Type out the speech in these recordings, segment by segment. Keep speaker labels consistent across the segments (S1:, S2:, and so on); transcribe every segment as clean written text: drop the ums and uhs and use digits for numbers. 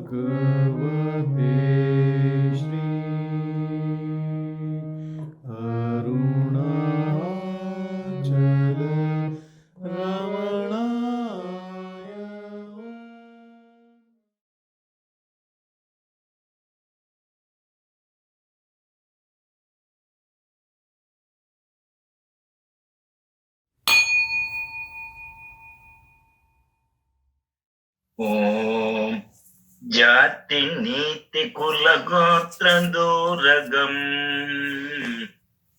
S1: Bhagavate Shri Arunachala Ramanaya.
S2: Om Jati Niti Kula Gotra Duragam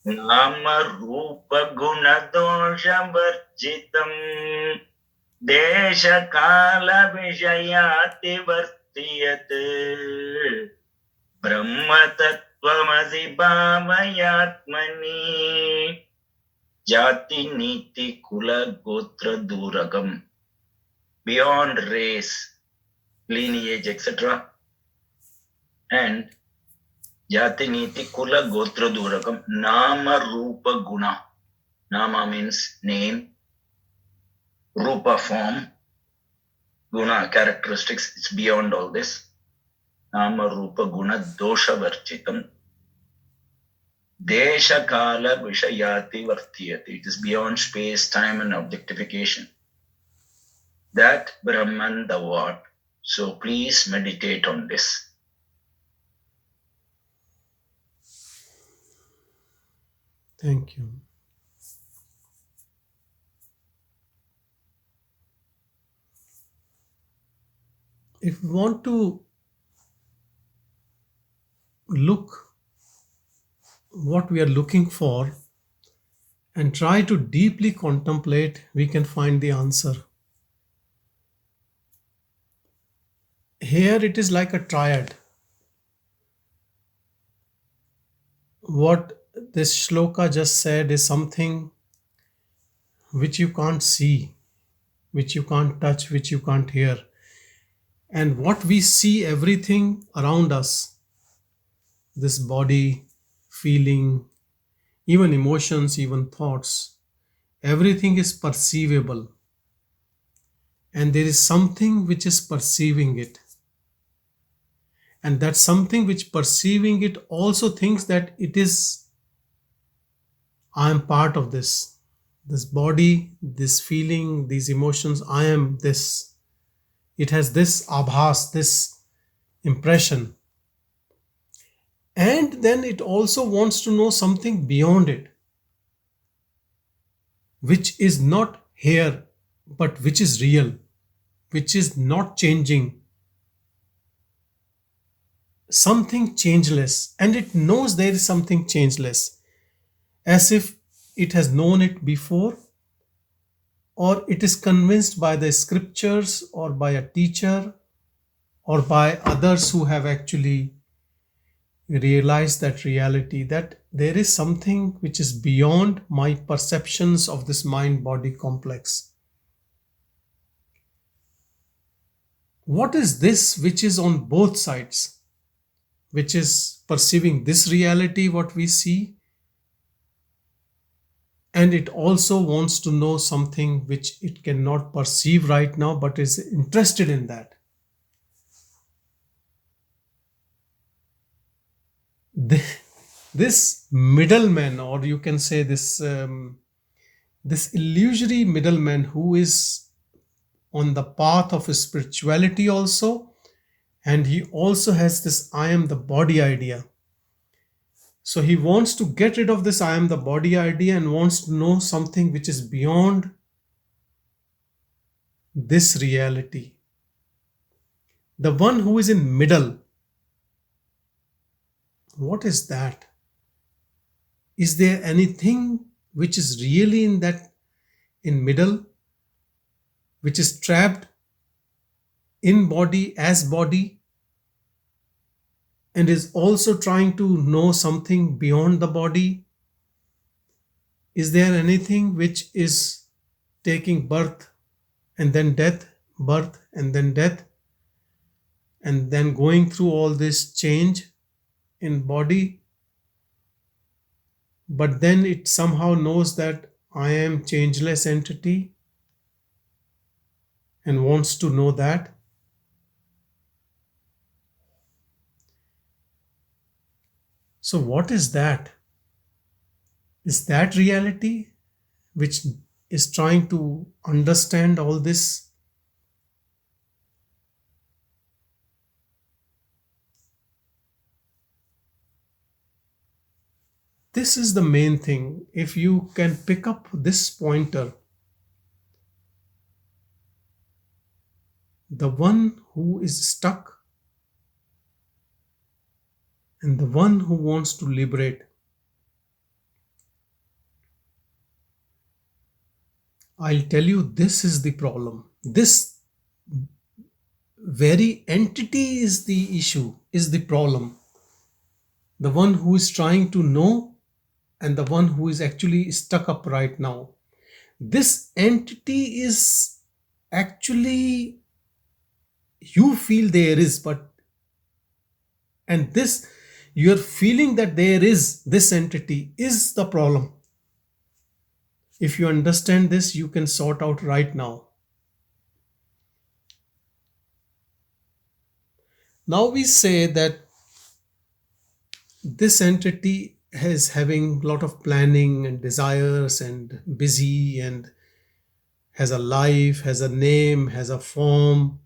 S2: Nama Rupa Guna Dosha Varjitam Desha Kala Vishayati Vartiyat Brahma Tattvamasi Bhavayatmani Jati Niti Kula Gotra Duragam, beyond race, lineage, etc. And Jati Niti Kula Gotra Durakam Nama Rupa Guna. Nama means name, Rupa form, Guna characteristics. It's beyond all this. Nama Rupa Guna Dosha Varchitam Desha Kala Vishayati Vartiyati. It is beyond space, time, and objectification. That Brahman the what? So please meditate on this.
S1: Thank you. If we want to look what we are looking for and try to deeply contemplate, we can find the answer. Here it is like a triad. What this shloka just said is something which you can't see, which you can't touch, which you can't hear. And what we see, everything around us, this body, feeling, even emotions, even thoughts, everything is perceivable. And there is something which is perceiving it. And that something which perceiving it also thinks that it is, I am part of this. This body, this feeling, these emotions, I am this. It has this abhas, this impression. And then it also wants to know something beyond it, which is not here, but which is real, which is not changing. Something changeless. And it knows there is something changeless, as if it has known it before, or it is convinced by the scriptures or by a teacher or by others who have actually realized that reality, that there is something which is beyond my perceptions of this mind body complex. What is this which is on both sides, which is perceiving this reality, what we see, and it also wants to know something which it cannot perceive right now but is interested in that? This middleman, or you can say this illusory middleman, who is on the path of spirituality also, and he also has this I am the body idea. So he wants to get rid of this I am the body idea and wants to know something which is beyond this reality. The one who is in middle, what is that? Is there anything which is really in that, in middle, which is trapped in body as body, and is also trying to know something beyond the body? Is there anything which is taking birth and then death, birth and then death, and then going through all this change in body? But then it somehow knows that I am changeless entity and wants to know that. So, what is that? Is that reality which is trying to understand all this? This is the main thing. If you can pick up this pointer, the one who is stuck and the one who wants to liberate, I'll tell you this is the problem. This very entity is the issue, is the problem. The one who is trying to know and the one who is actually stuck up right now. This entity is actually, you feel there is, but, and this, you're feeling that there is this entity is the problem. If you understand this, you can sort out right now. Now we say that this entity is having a lot of planning and desires and busy and has a life, has a name, has a form.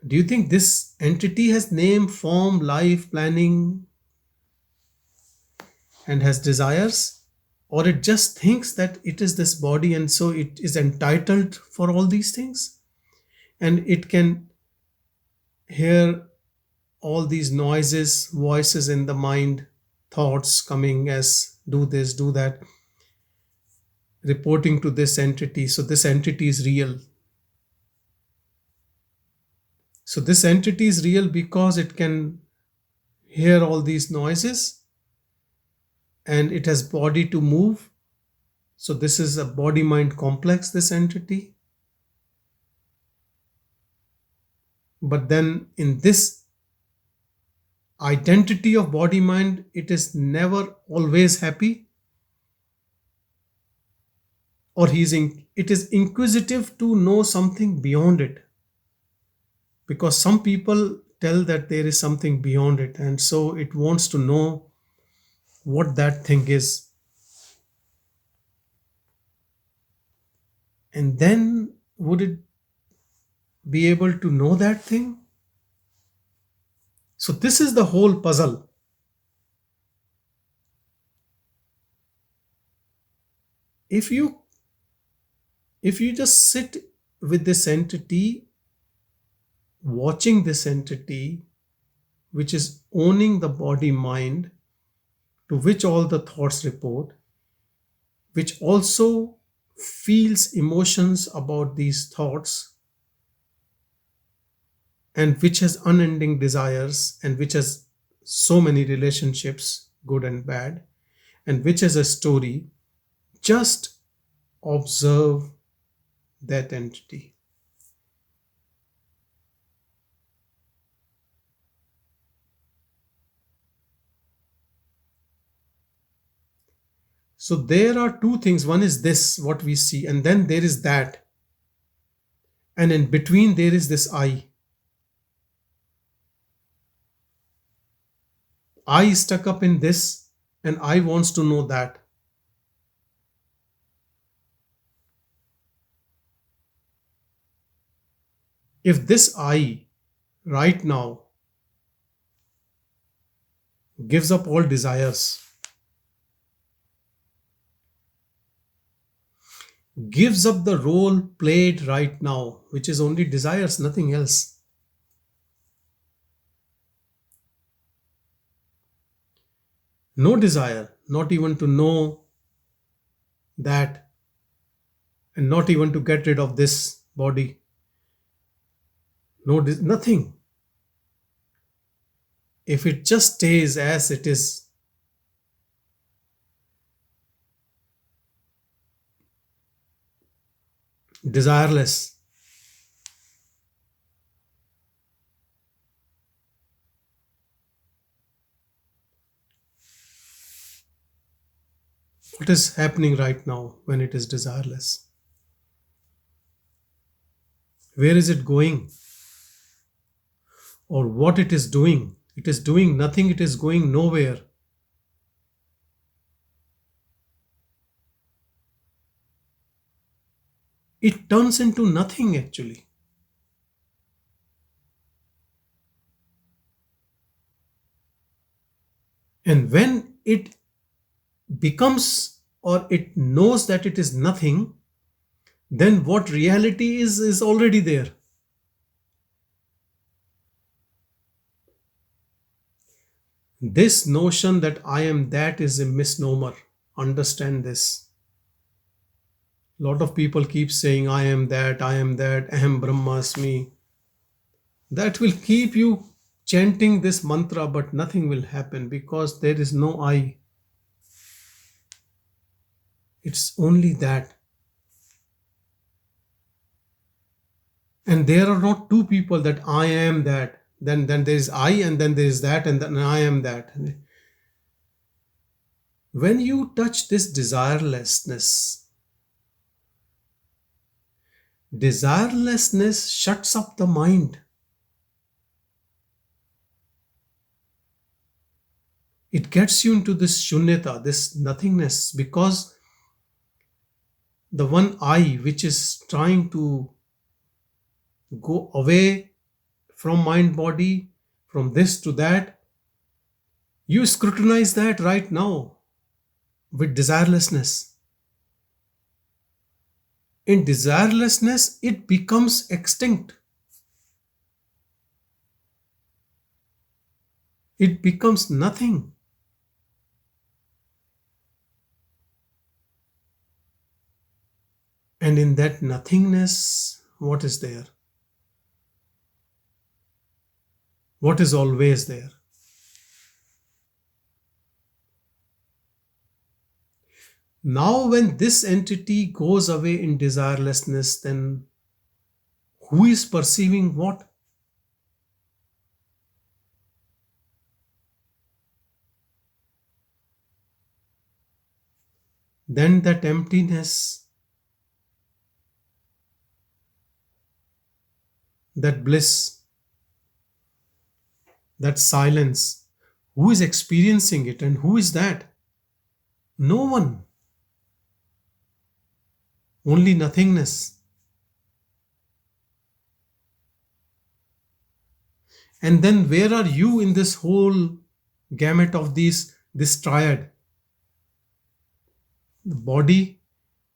S1: Do you think this entity has name, form, life, planning, and has desires? Or it just thinks that it is this body and so it is entitled for all these things? And it can hear all these noises, voices in the mind, thoughts coming as do this, do that, reporting to this entity. So this entity is real. So this entity is real because it can hear all these noises and it has body to move. So this is a body mind complex, this entity. But then in this identity of body mind, it is never always happy, or it is inquisitive to know something beyond it, because some people tell that there is something beyond it and so it wants to know what that thing is. And then would it be able to know that thing? So this is the whole puzzle. If you if you just sit with this entity, watching this entity which is owning the body mind, to which all the thoughts report, which also feels emotions about these thoughts, and which has unending desires, and which has so many relationships, good and bad, and which has a story, just observe that entity. So there are two things. One is this, what we see, and then there is that. And in between, there is this I. I is stuck up in this, and I wants to know that. If this I right now gives up all desires, gives up the role played right now, which is only desires, nothing else. No desire, not even to know that, and not even to get rid of this body. No, nothing. If it just stays as it is, desireless, what is happening right now when it is desireless? Where is it going? Or what it is doing? It is doing nothing, it is going nowhere. It turns into nothing actually. And when it becomes or it knows that it is nothing, then what reality is already there. This notion that I am that is a misnomer. Understand this. A lot of people keep saying, I am that, Aham Brahmasmi. That will keep you chanting this mantra, but nothing will happen because there is no I. It's only that. And there are not two people that I am that. Then there is I, and then there is that, and then I am that. When you touch this desirelessness shuts up the mind. It gets you into this shunyata, this nothingness, because the one I, which is trying to go away from mind body, from this to that, you scrutinize that right now with desirelessness. In desirelessness, it becomes extinct. It becomes nothing. And in that nothingness, what is there? What is always there? Now, when this entity goes away in desirelessness, then who is perceiving what? Then that emptiness, that bliss, that silence, who is experiencing it and who is that? No one. Only nothingness. And then where are you in this whole gamut of this triad? The body,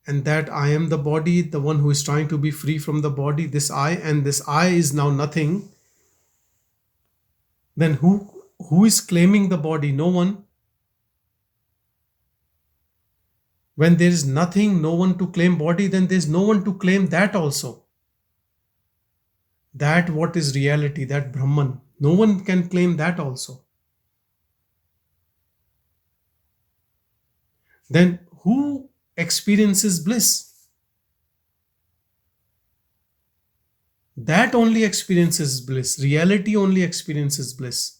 S1: and that I am the body, the one who is trying to be free from the body, this I, and this I is now nothing. Then who is claiming the body? No one. When there is nothing, no one to claim body, then there is no one to claim that also. That what is reality, that Brahman. No one can claim that also. Then who experiences bliss? That only experiences bliss. Reality only experiences bliss.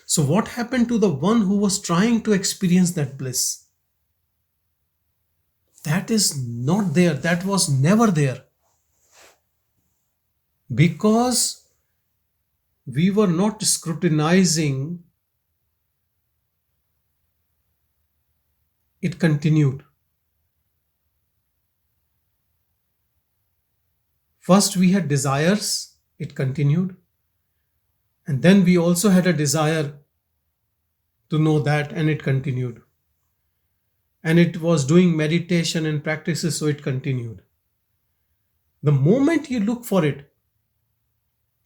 S1: So, what happened to the one who was trying to experience that bliss? That is not there. That was never there. Because we were not scrutinizing, it continued. First, we had desires, it continued. And then we also had a desire to know that, and it continued. And it was doing meditation and practices, so it continued. The moment you look for it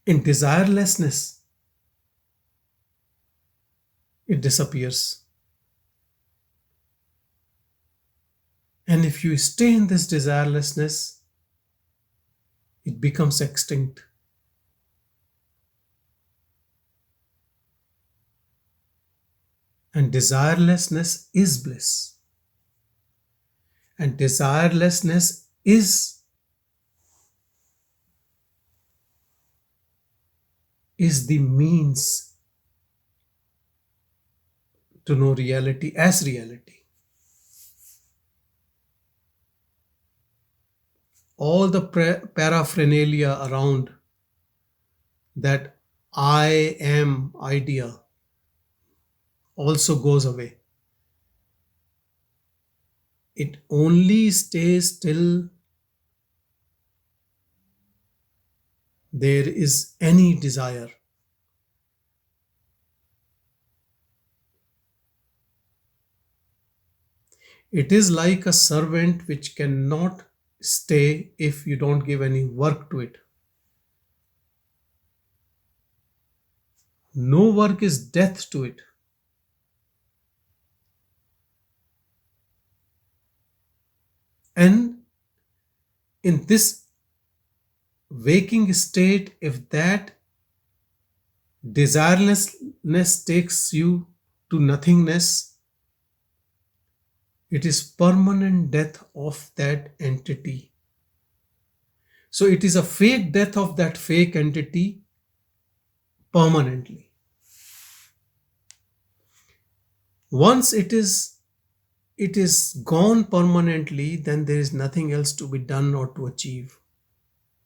S1: in desirelessness, it disappears. And if you stay in this desirelessness, it becomes extinct. And desirelessness is bliss. And desirelessness is the means to know reality as reality. all the paraphernalia around that I am idea also goes away. It only stays till there is any desire. It is like a servant which cannot stay if you don't give any work to it. No work is death to it. And in this waking state, if that desirelessness takes you to nothingness, it is permanent death of that entity. So it is a fake death of that fake entity permanently. Once it is gone permanently, then there is nothing else to be done or to achieve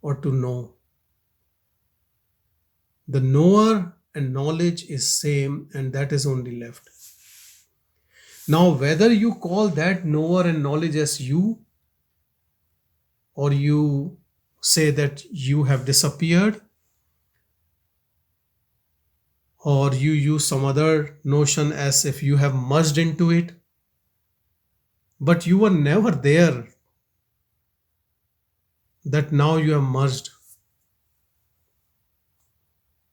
S1: or to know. The knower and knowledge is same, and that is only left. Now, whether you call that knower and knowledge as you, or you say that you have disappeared, or you use some other notion as if you have merged into it, but you were never there, that now you have merged.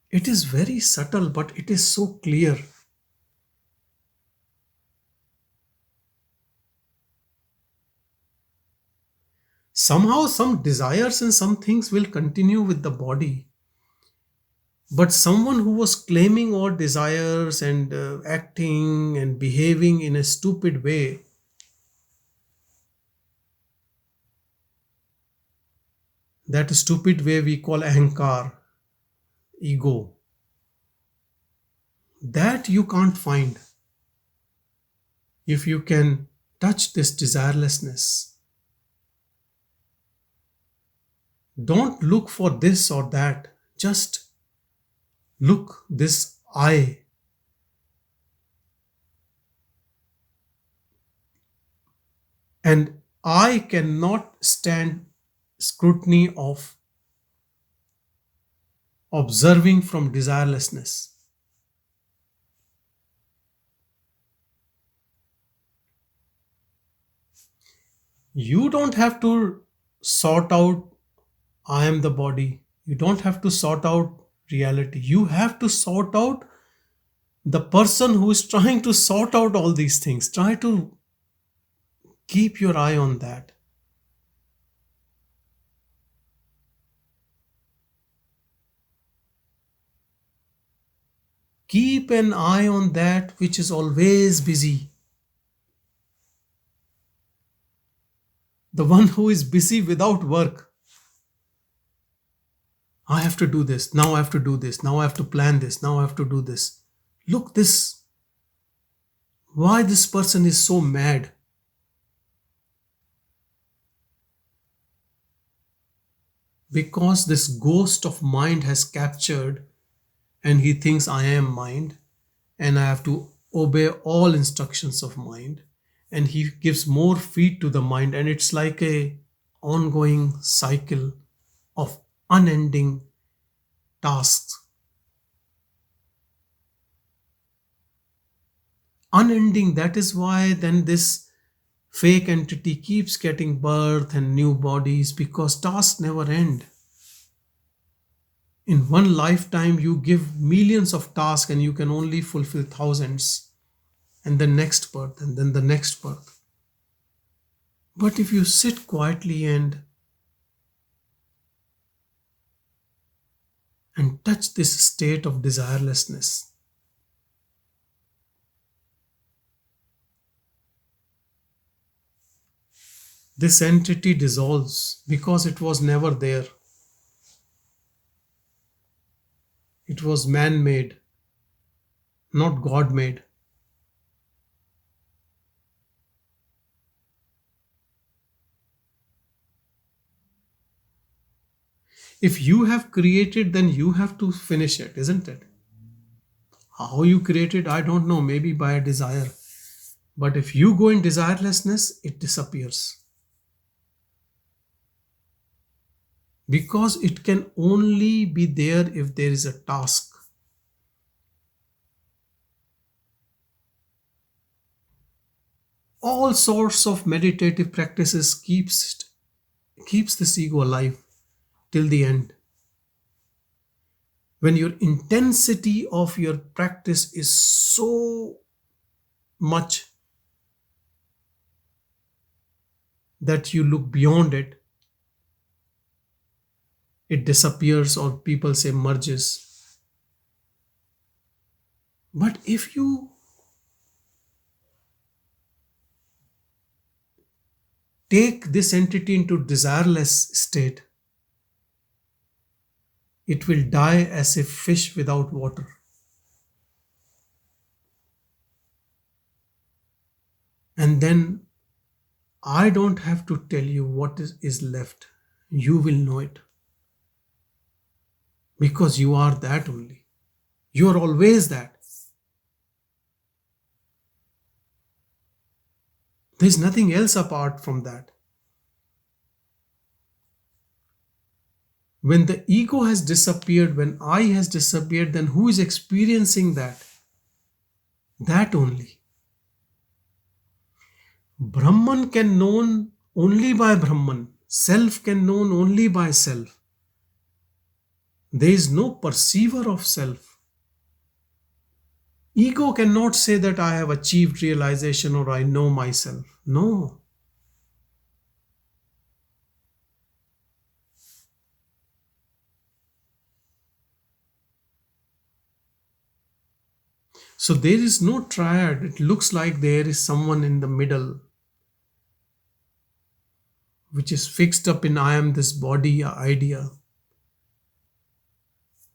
S1: It is very subtle, but it is so clear. Somehow, some desires and some things will continue with the body. But someone who was claiming all desires and acting and behaving in a stupid way, that stupid way we call ahankar, ego, that you can't find if you can touch this desirelessness. Don't look for this or that, just look this I. And I cannot stand scrutiny of observing from desirelessness. You don't have to sort out I am the body. You don't have to sort out reality. You have to sort out the person who is trying to sort out all these things. Try to keep your eye on that. Keep an eye on that which is always busy. The one who is busy without work. I have to do this. Now I have to do this. Now I have to plan this. Now I have to do this. Look, this. Why this person is so mad? Because this ghost of mind has captured, and he thinks I am mind and I have to obey all instructions of mind, and he gives more feed to the mind, and it's like a ongoing cycle of unending tasks. Unending, that is why then this fake entity keeps getting birth and new bodies, because tasks never end. In one lifetime you give millions of tasks and you can only fulfill thousands, and the next birth and then the next birth. But if you sit quietly and touch this state of desirelessness, this entity dissolves because it was never there. It was man made, not God made. If you have created, then you have to finish it, isn't it? How you create it, I don't know, maybe by a desire. But if you go in desirelessness, it disappears. Because it can only be there if there is a task. All sorts of meditative practices keeps this ego alive till the end. When your intensity of your practice is so much that you look beyond it, it disappears, or people say merges. But if you take this entity into desireless state, it will die as a fish without water. And then I don't have to tell you what is left. You will know it. Because you are that only. You are always that. There's nothing else apart from that. When the ego has disappeared, when I has disappeared, then who is experiencing that? That only. Brahman can known only by Brahman. Self can known only by self. There is no perceiver of self. Ego cannot say that I have achieved realization or I know myself. No. So there is no triad. It looks like there is someone in the middle, which is fixed up in I am this body idea,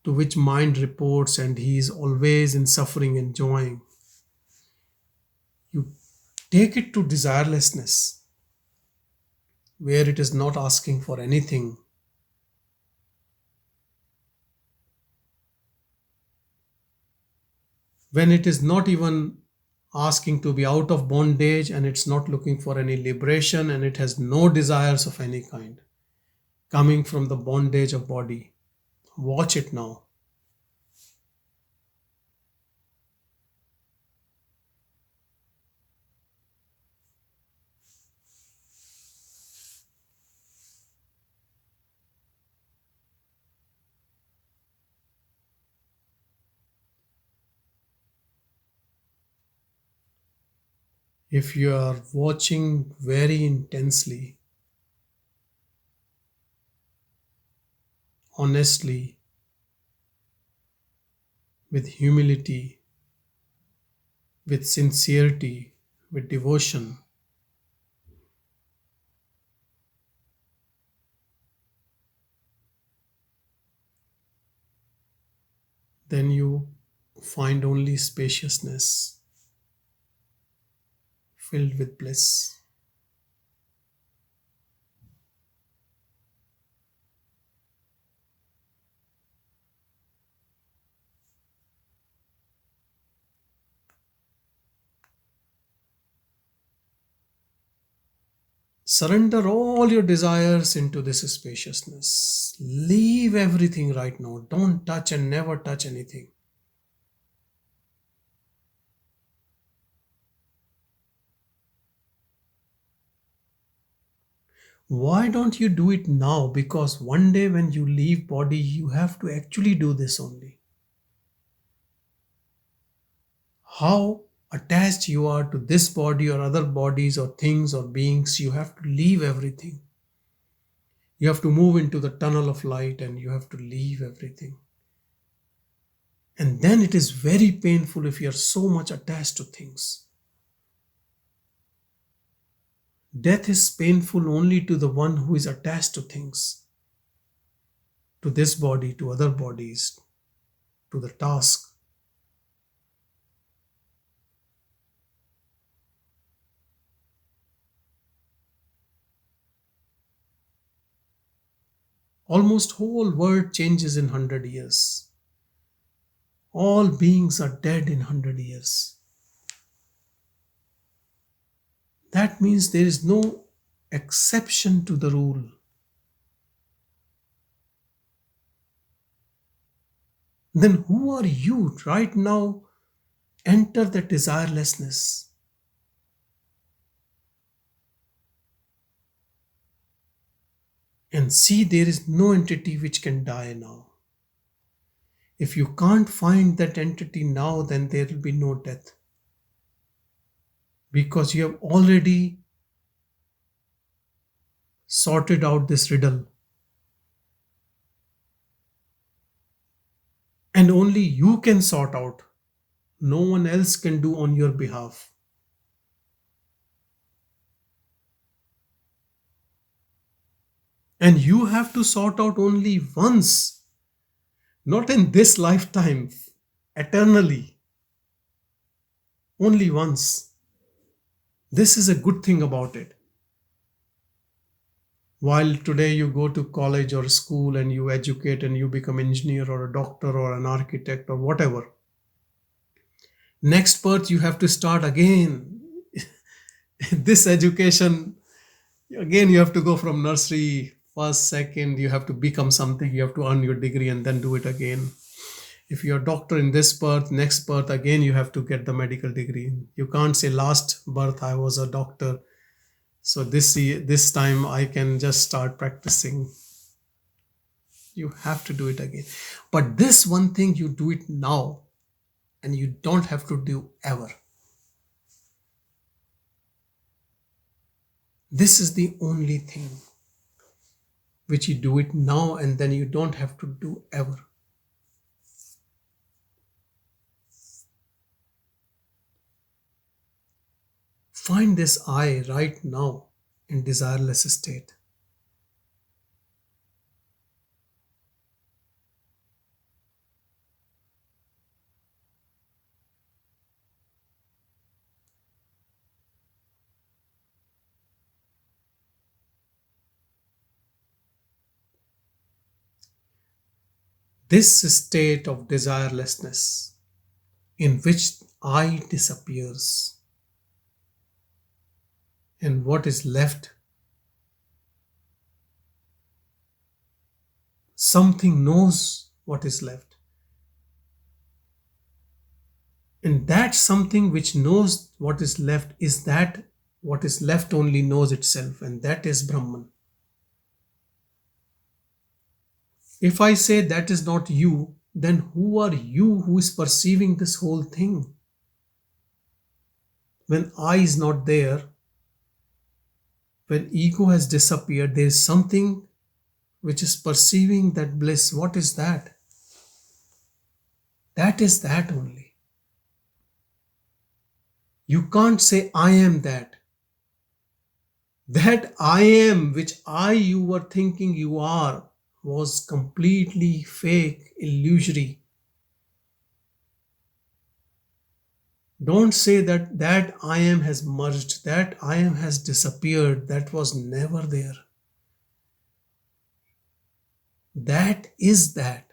S1: to which mind reports, and he is always in suffering, enjoying. You take it to desirelessness, where it is not asking for anything. When it is not even asking to be out of bondage, and it's not looking for any liberation, and it has no desires of any kind coming from the bondage of body. Watch it now. If you are watching very intensely, honestly, with humility, with sincerity, with devotion, then you find only spaciousness filled with bliss. Surrender all your desires into this spaciousness. Leave everything right now. Don't touch and never touch anything. Why don't you do it now? Because one day when you leave body, you have to actually do this only. How attached you are to this body or other bodies or things or beings, you have to leave everything. You have to move into the tunnel of light and you have to leave everything. And then it is very painful if you are so much attached to things. Death is painful only to the one who is attached to things, to this body, to other bodies, to the task. Almost whole world changes in 100 years. All beings are dead in 100 years. That means there is no exception to the rule. Then who are you right now? Enter the desirelessness and see there is no entity which can die now. If you can't find that entity now, then there will be no death because you have already sorted out this riddle. And only you can sort out. No one else can do on your behalf. And you have to sort out only once, not in this lifetime, eternally. Only once. This is a good thing about it. While today you go to college or school and you educate and you become engineer or a doctor or an architect or whatever, next birth you have to start again. This education, again you have to go from nursery, first, second, you have to become something, you have to earn your degree and then do it again. If you're a doctor in this birth, next birth again you have to get the medical degree. You can't say last birth I was a doctor, so this time I can just start practicing. You have to do it again. But this one thing, you do it now and you don't have to do ever. This is the only thing which you do it now and then you don't have to do ever. Find this I right now in desireless state. This state of desirelessness in which I disappears and what is left, something knows what is left. And that something which knows what is left is that what is left only knows itself, and that is Brahman. If I say that is not you, then who are you who is perceiving this whole thing? When I is not there, when ego has disappeared, there is something which is perceiving that bliss. What is that? That is that only. You can't say I am that. That I am which you were thinking you are was completely fake, illusory. Don't say that I am has merged, that I am has disappeared, that was never there. That is that.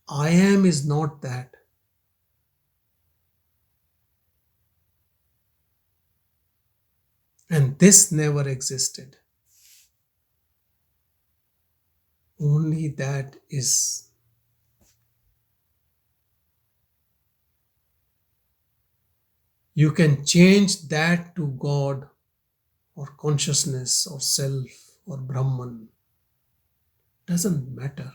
S1: I am is not that. And this never existed. Only that is. You can change that to God or consciousness or self or Brahman. Doesn't matter.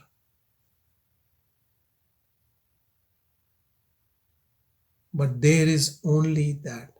S1: But there is only that.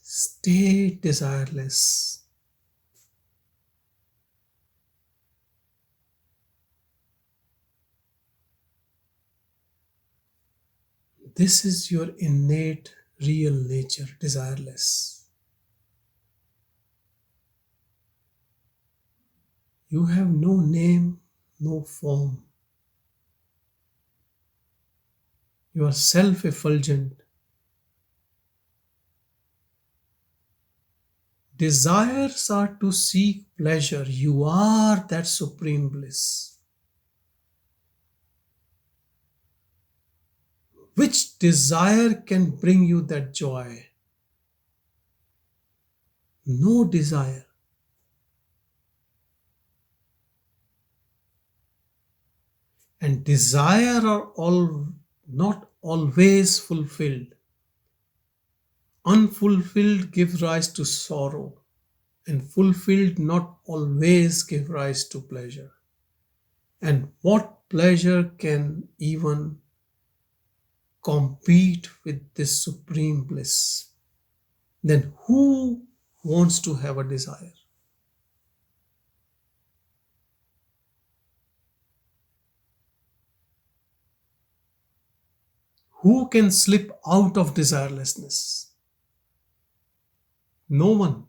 S1: Stay desireless. This is your innate real nature, desireless. You have no name, no form. You are self effulgent. Desires are to seek pleasure. You are that supreme bliss. Which desire can bring you that joy? No desire. And desire are all not always fulfilled. Unfulfilled give rise to sorrow, and fulfilled not always give rise to pleasure. And what pleasure can even compete with this supreme bliss? Then who wants to have a desire? Who can slip out of desirelessness? No one.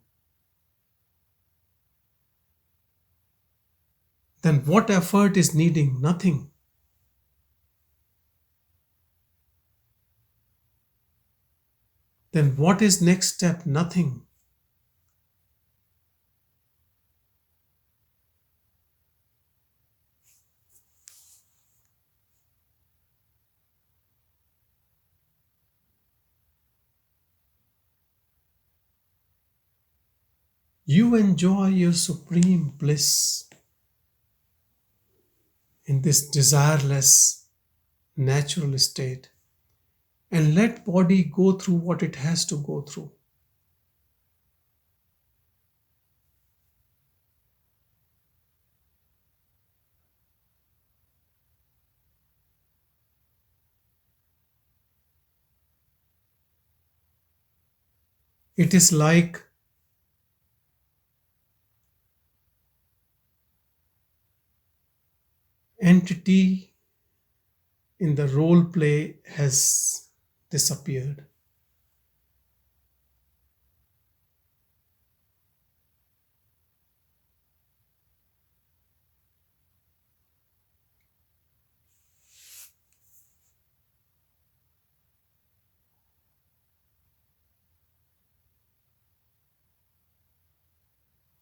S1: Then what effort is needing? Nothing. Then what is next step? Nothing. You enjoy your supreme bliss in this desireless natural state and let body go through what it has to go through. It is like entity in the role play has disappeared.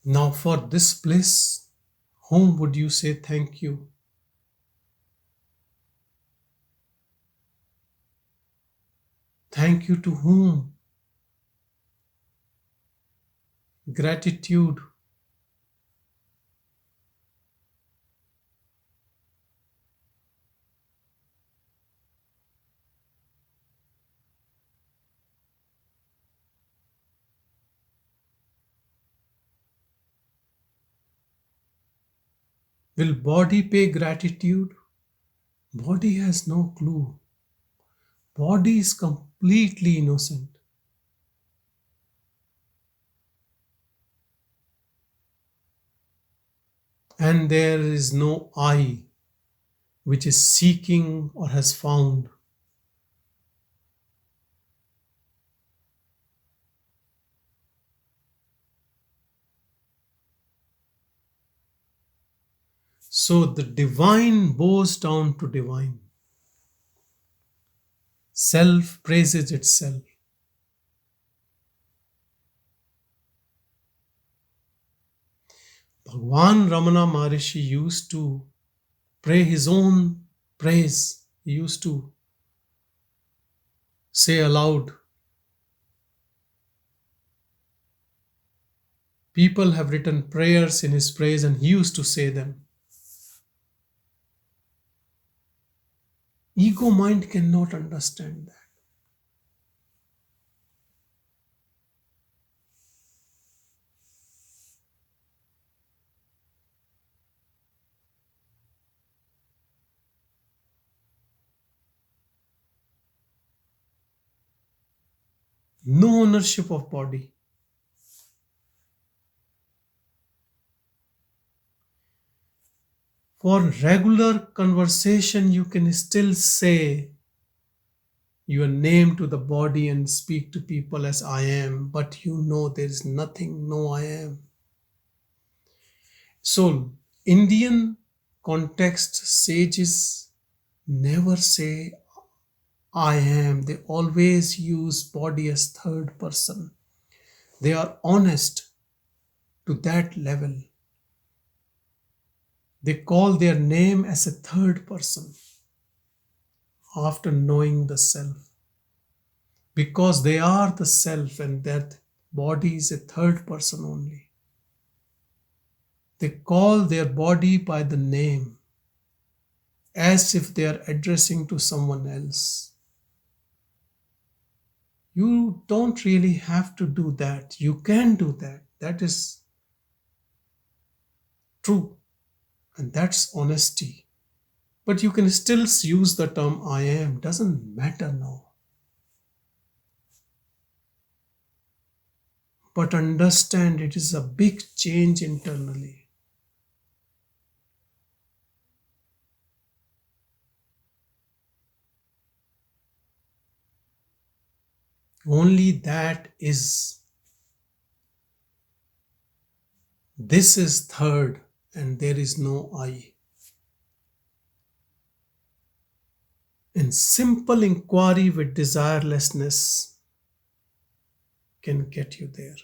S1: Now, for this bliss, whom would you say thank you? Thank you to whom? Gratitude. Will body pay gratitude? Body has no clue. Body is completely innocent. And there is no I which is seeking or has found. So the divine bows down to divine. Self praises itself. Bhagavan Ramana Maharshi used to pray his own praise. He used to say aloud. People have written prayers in his praise and he used to say them. Ego mind cannot understand that. No ownership of body. For regular conversation, you can still say your name to the body and speak to people as I am, but you know there is nothing, no I am. So, Indian context sages never say I am, they always use body as third person. They are honest to that level. They call their name as a third person after knowing the self. Because they are the self and that body is a third person only. They call their body by the name as if they are addressing to someone else. You don't really have to do that. You can do that. That is true. And that's honesty. But you can still use the term I am. Doesn't matter now. But understand it is a big change internally. Only that is. This is third, and there is no I. And simple inquiry with desirelessness can get you there.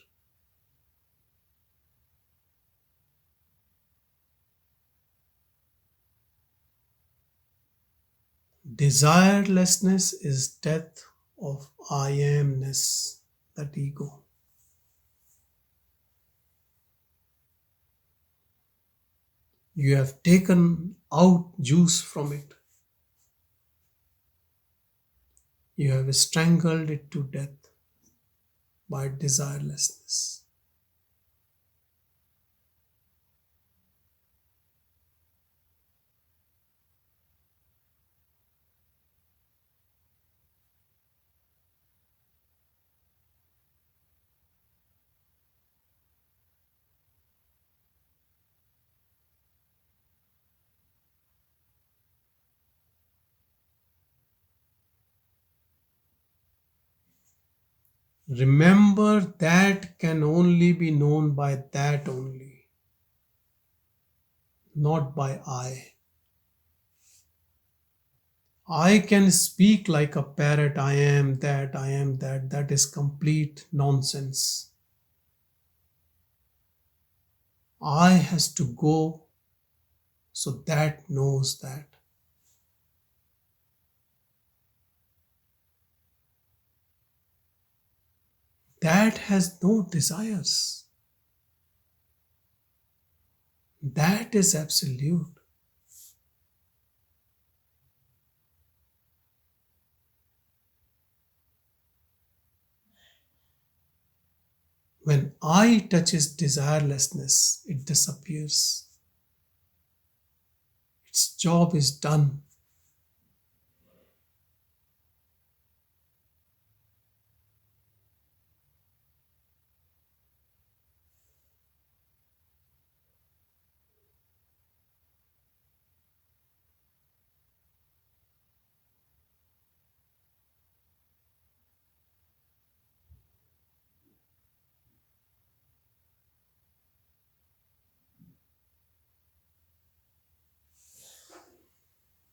S1: Desirelessness is death of I amness, that ego. You have taken out juice from it. You have strangled it to death by desirelessness. Remember that can only be known by that only, not by I. I can speak like a parrot, I am that, I am that. That is complete nonsense. I has to go so that knows that. That has no desires. That is absolute. When I touches desirelessness, it disappears. Its job is done.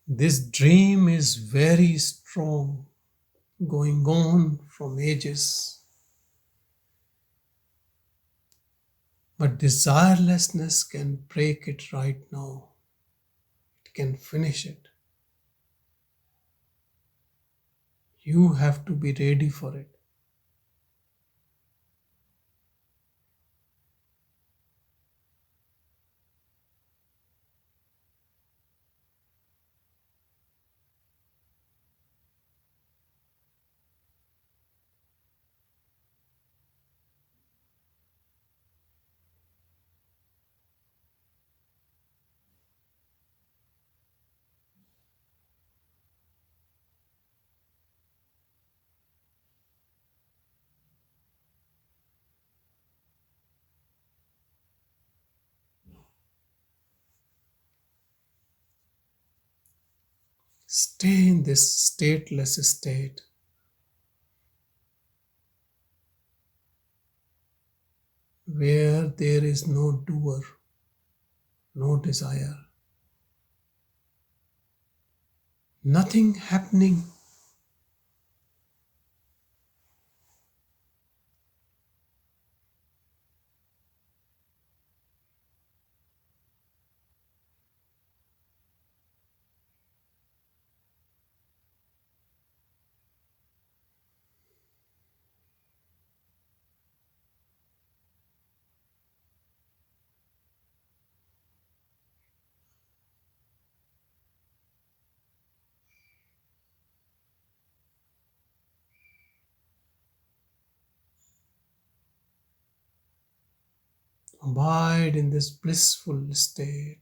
S1: This dream is very strong, going on from ages. But desirelessness can break it right now. It can finish it. You have to be ready for it. Stay in this stateless state where there is no doer, no desire, nothing happening. Abide in this blissful state.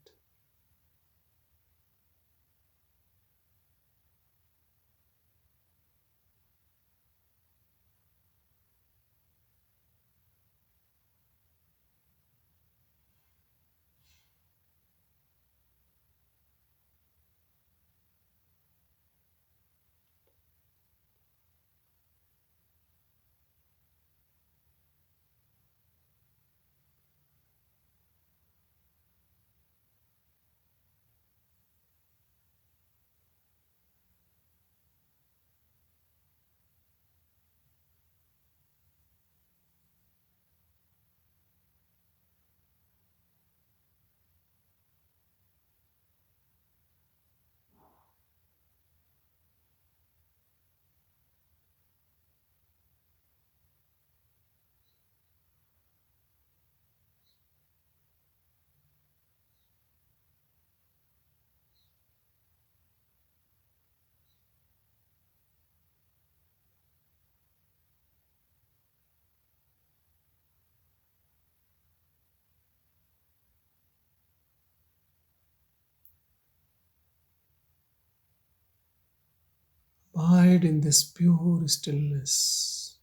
S1: Abide in this pure stillness.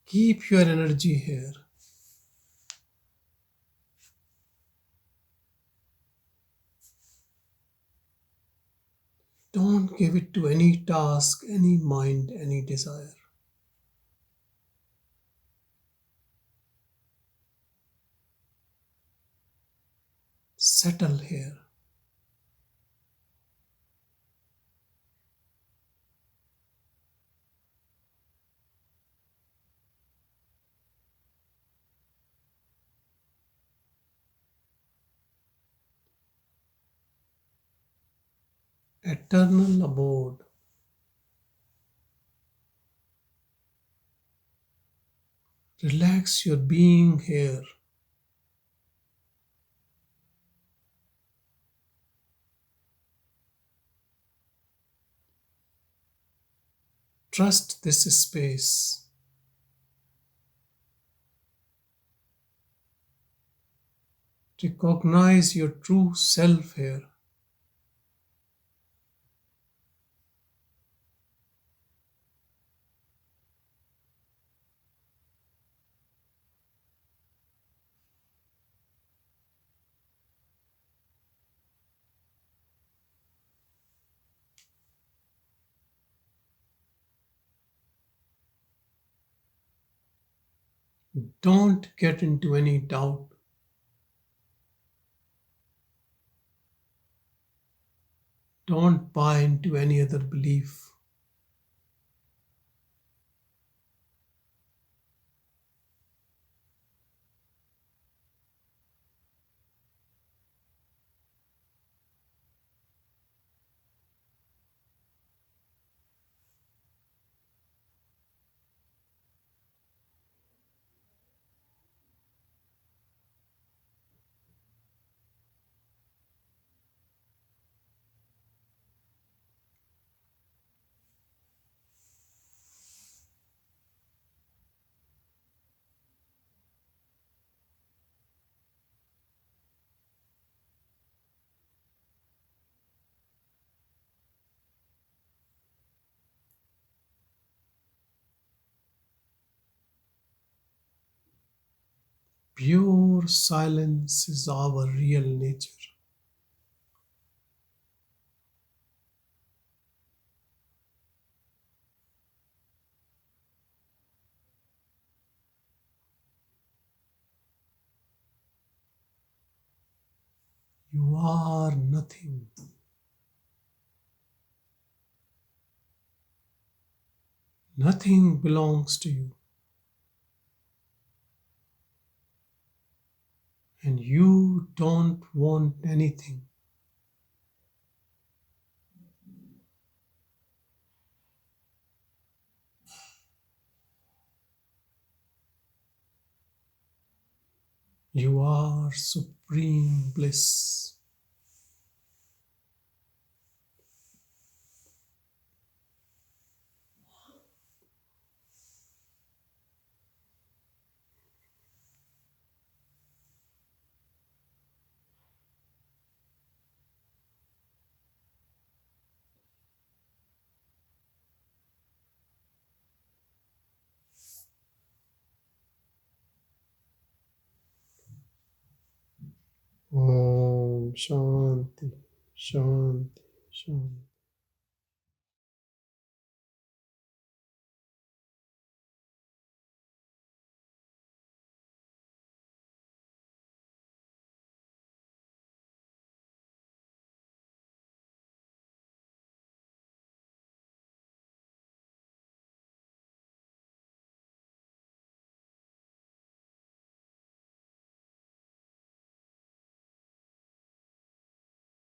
S1: Keep your energy here. Don't give it to any task, any mind, any desire. Settle here. Eternal abode. Relax your being here. Trust this space. Recognize your true self here. Don't get into any doubt. Don't buy into any other belief. Pure silence is our real nature. You are nothing. Nothing belongs to you. And you don't want anything. You are supreme bliss. Om Shanti, Shanti, Shanti.